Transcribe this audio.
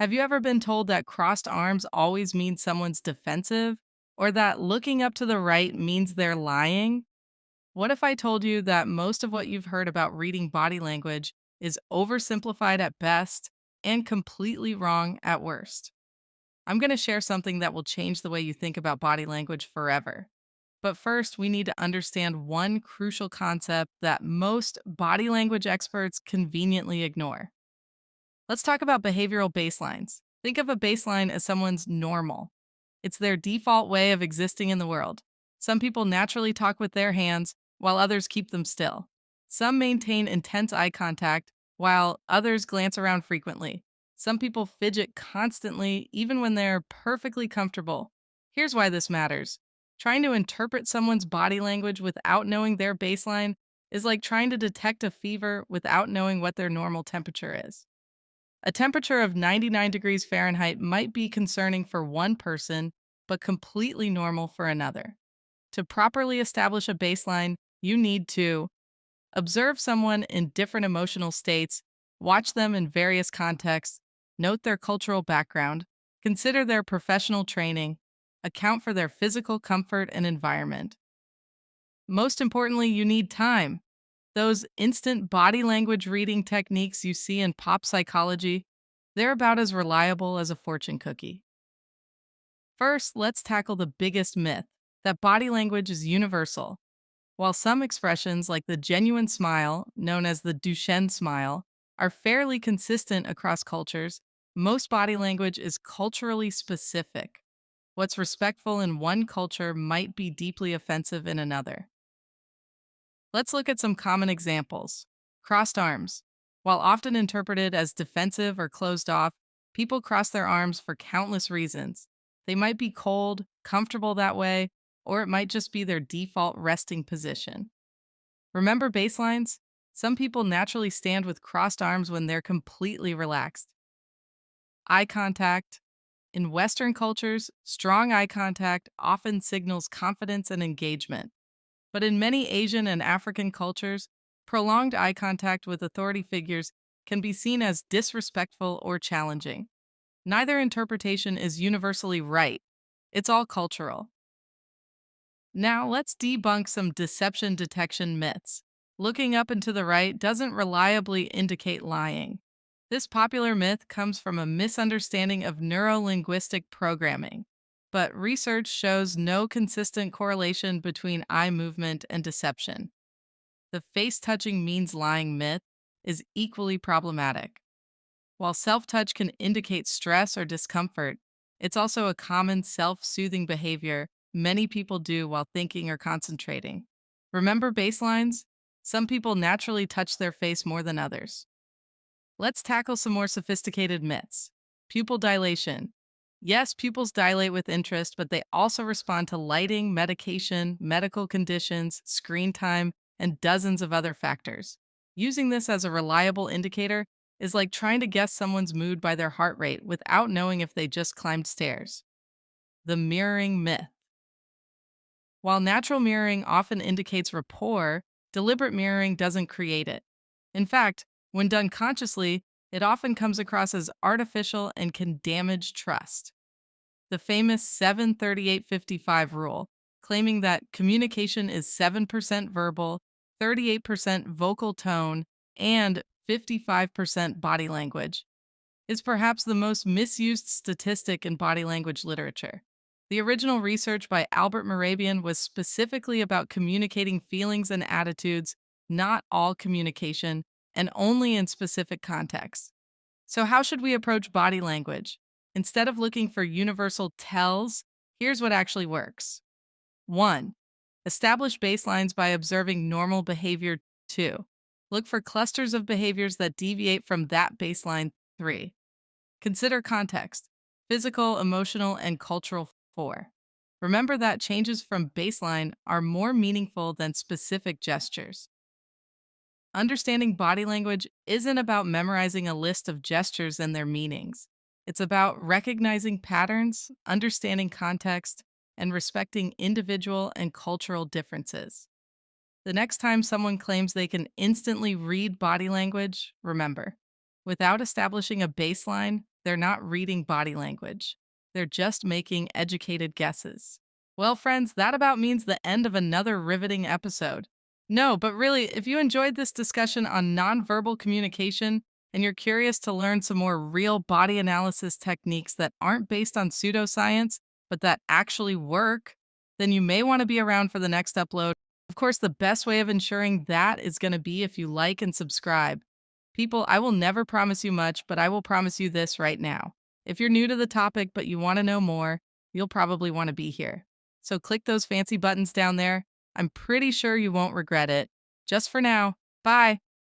Have you ever been told that crossed arms always means someone's defensive? Or that looking up to the right means they're lying? What if I told you that most of what you've heard about reading body language is oversimplified at best and completely wrong at worst? I'm going to share something that will change the way you think about body language forever. But first, we need to understand one crucial concept that most body language experts conveniently ignore. Let's talk about behavioral baselines. Think of a baseline as someone's normal. It's their default way of existing in the world. Some people naturally talk with their hands, while others keep them still. Some maintain intense eye contact, while others glance around frequently. Some people fidget constantly, even when they're perfectly comfortable. Here's why this matters. Trying to interpret someone's body language without knowing their baseline is like trying to detect a fever without knowing what their normal temperature is. A temperature of 99 degrees Fahrenheit might be concerning for one person, but completely normal for another. To properly establish a baseline, you need to observe someone in different emotional states, watch them in various contexts, note their cultural background, consider their professional training, account for their physical comfort and environment. Most importantly, you need time. Those instant body language reading techniques you see in pop psychology, they're about as reliable as a fortune cookie. First, let's tackle the biggest myth that body language is universal. While some expressions, like the genuine smile, known as the Duchenne smile, are fairly consistent across cultures, most body language is culturally specific. What's respectful in one culture might be deeply offensive in another. Let's look at some common examples. Crossed arms. While often interpreted as defensive or closed off, people cross their arms for countless reasons. They might be cold, comfortable that way, or it might just be their default resting position. Remember baselines? Some people naturally stand with crossed arms when they're completely relaxed. Eye contact. In Western cultures, strong eye contact often signals confidence and engagement. But in many Asian and African cultures, prolonged eye contact with authority figures can be seen as disrespectful or challenging. Neither interpretation is universally right. It's all cultural. Now, let's debunk some deception detection myths. Looking up and to the right doesn't reliably indicate lying. This popular myth comes from a misunderstanding of neurolinguistic programming, but research shows no consistent correlation between eye movement and deception. The face touching means lying myth is equally problematic. While self touch can indicate stress or discomfort, it's also a common self soothing behavior many people do while thinking or concentrating. Remember baselines? Some people naturally touch their face more than others. Let's tackle some more sophisticated myths. Pupil dilation. Yes, pupils dilate with interest, but they also respond to lighting, medication, medical conditions, screen time, and dozens of other factors. Using this as a reliable indicator is like trying to guess someone's mood by their heart rate without knowing if they just climbed stairs. The mirroring myth. While natural mirroring often indicates rapport, deliberate mirroring doesn't create it. In fact, when done consciously, it often comes across as artificial and can damage trust. The famous 7-38-55 rule, claiming that communication is 7% verbal, 38% vocal tone, and 55% body language, is perhaps the most misused statistic in body language literature. The original research by Albert Mehrabian was specifically about communicating feelings and attitudes, not all communication, and only in specific contexts. So, how should we approach body language? Instead of looking for universal tells, here's what actually works. 1. Establish baselines by observing normal behavior. 2. Look for clusters of behaviors that deviate from that baseline. 3. Consider context, physical, emotional, and cultural. 4. Remember that changes from baseline are more meaningful than specific gestures. Understanding body language isn't about memorizing a list of gestures and their meanings. It's about recognizing patterns, understanding context, and respecting individual and cultural differences. The next time someone claims they can instantly read body language, remember, without establishing a baseline, They're not reading body language. They're just making educated guesses. Well, friends, that about means the end of another riveting episode. No, but really, if you enjoyed this discussion on nonverbal communication and you're curious to learn some more real body analysis techniques that aren't based on pseudoscience, but that actually work, then you may want to be around for the next upload. Of course, the best way of ensuring that is going to be if you like and subscribe. People, I will never promise you much, but I will promise you this right now. If you're new to the topic but you want to know more, you'll probably want to be here. So click those fancy buttons down there. I'm pretty sure you won't regret it. Just for now, bye.